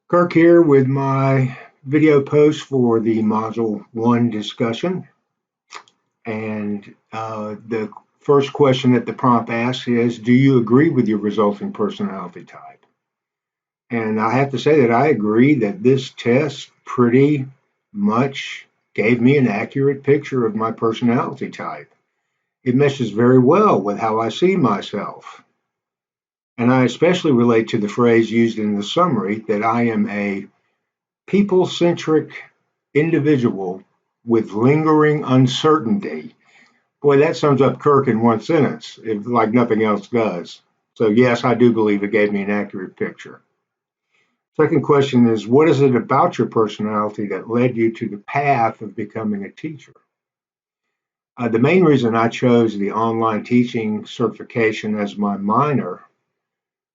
Kirk here with my video post for the Module 1 discussion. And the first question that the prompt asks is, do you agree with your resulting personality type? And I have to say that I agree that this test pretty much gave me an accurate picture of my personality type. It meshes very well with how I see myself. And I especially relate to the phrase used in the summary that I am a people-centric individual with lingering uncertainty. Boy, that sums up Kirk in one sentence, if like nothing else does. So yes, I do believe it gave me an accurate picture. Second question is, what is it about your personality that led you to the path of becoming a teacher? The main reason I chose the online teaching certification as my minor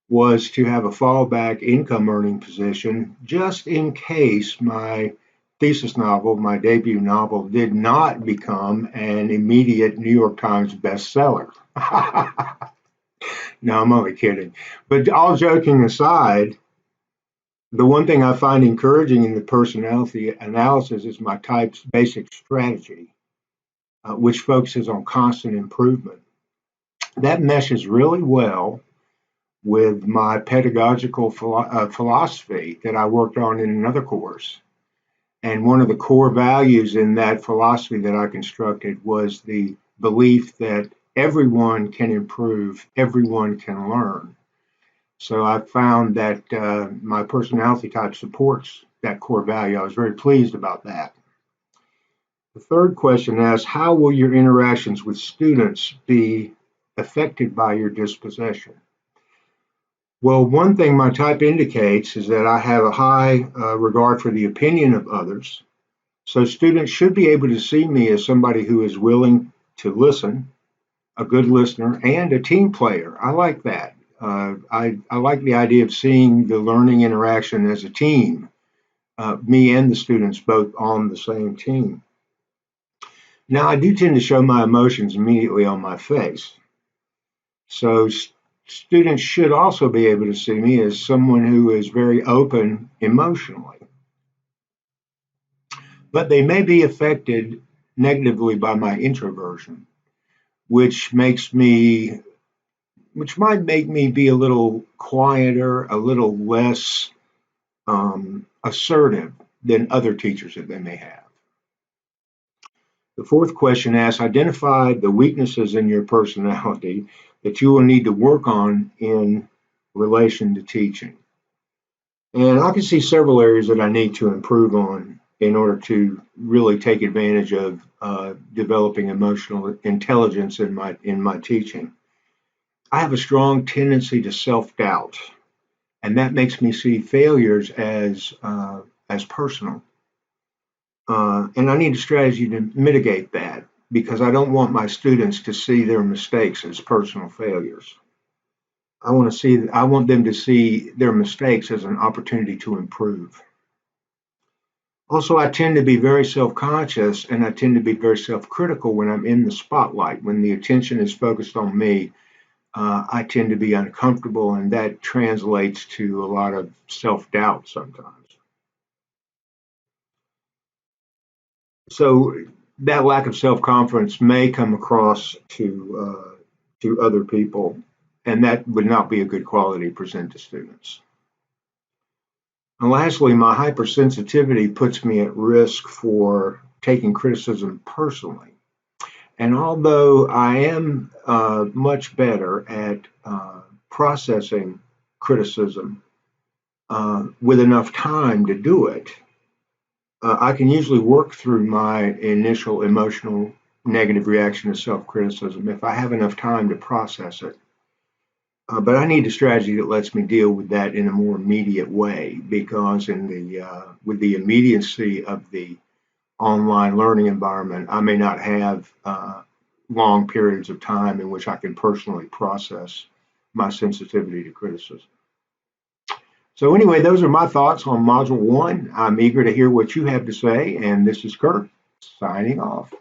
was to have a fallback income earning position just in case my thesis novel, my debut novel, did not become an immediate New York Times bestseller. No, I'm only kidding. But all joking aside, the one thing I find encouraging in the personality analysis is my type's basic strategy, which focuses on constant improvement. That meshes really well with my pedagogical philosophy that I worked on in another course. And one of the core values in that philosophy that I constructed was the belief that everyone can improve, everyone can learn. So I found that my personality type supports that core value. I was very pleased about that. The third question asks, how will your interactions with students be affected by your disposition? Well, one thing my type indicates is that I have a high regard for the opinion of others. So students should be able to see me as somebody who is willing to listen, a good listener, and a team player. I like that. I like the idea of seeing the learning interaction as a team, me and the students both on the same team. Now, I do tend to show my emotions immediately on my face. So students should also be able to see me as someone who is very open emotionally. But they may be affected negatively by my introversion, which might make me be a little quieter, a little less assertive than other teachers that they may have. The fourth question asks, identify the weaknesses in your personality that you will need to work on in relation to teaching. And I can see several areas that I need to improve on in order to really take advantage of developing emotional intelligence in my teaching. I have a strong tendency to self-doubt, and that makes me see failures as personal. And I need a strategy to mitigate that because I don't want my students to see their mistakes as personal failures. I want them to see their mistakes as an opportunity to improve. Also, I tend to be very self-conscious and I tend to be very self-critical when I'm in the spotlight. When the attention is focused on me, I tend to be uncomfortable, and that translates to a lot of self-doubt sometimes. So that lack of self-confidence may come across to other people, and that would not be a good quality to present to students. And lastly, my hypersensitivity puts me at risk for taking criticism personally. And although I am much better at processing criticism with enough time to do it, I can usually work through my initial emotional negative reaction to self-criticism if I have enough time to process it. But I need a strategy that lets me deal with that in a more immediate way, because with the immediacy of the online learning environment, I may not have long periods of time in which I can personally process my sensitivity to criticism. So anyway, those are my thoughts on Module 1. I'm eager to hear what you have to say, and this is Kirk signing off.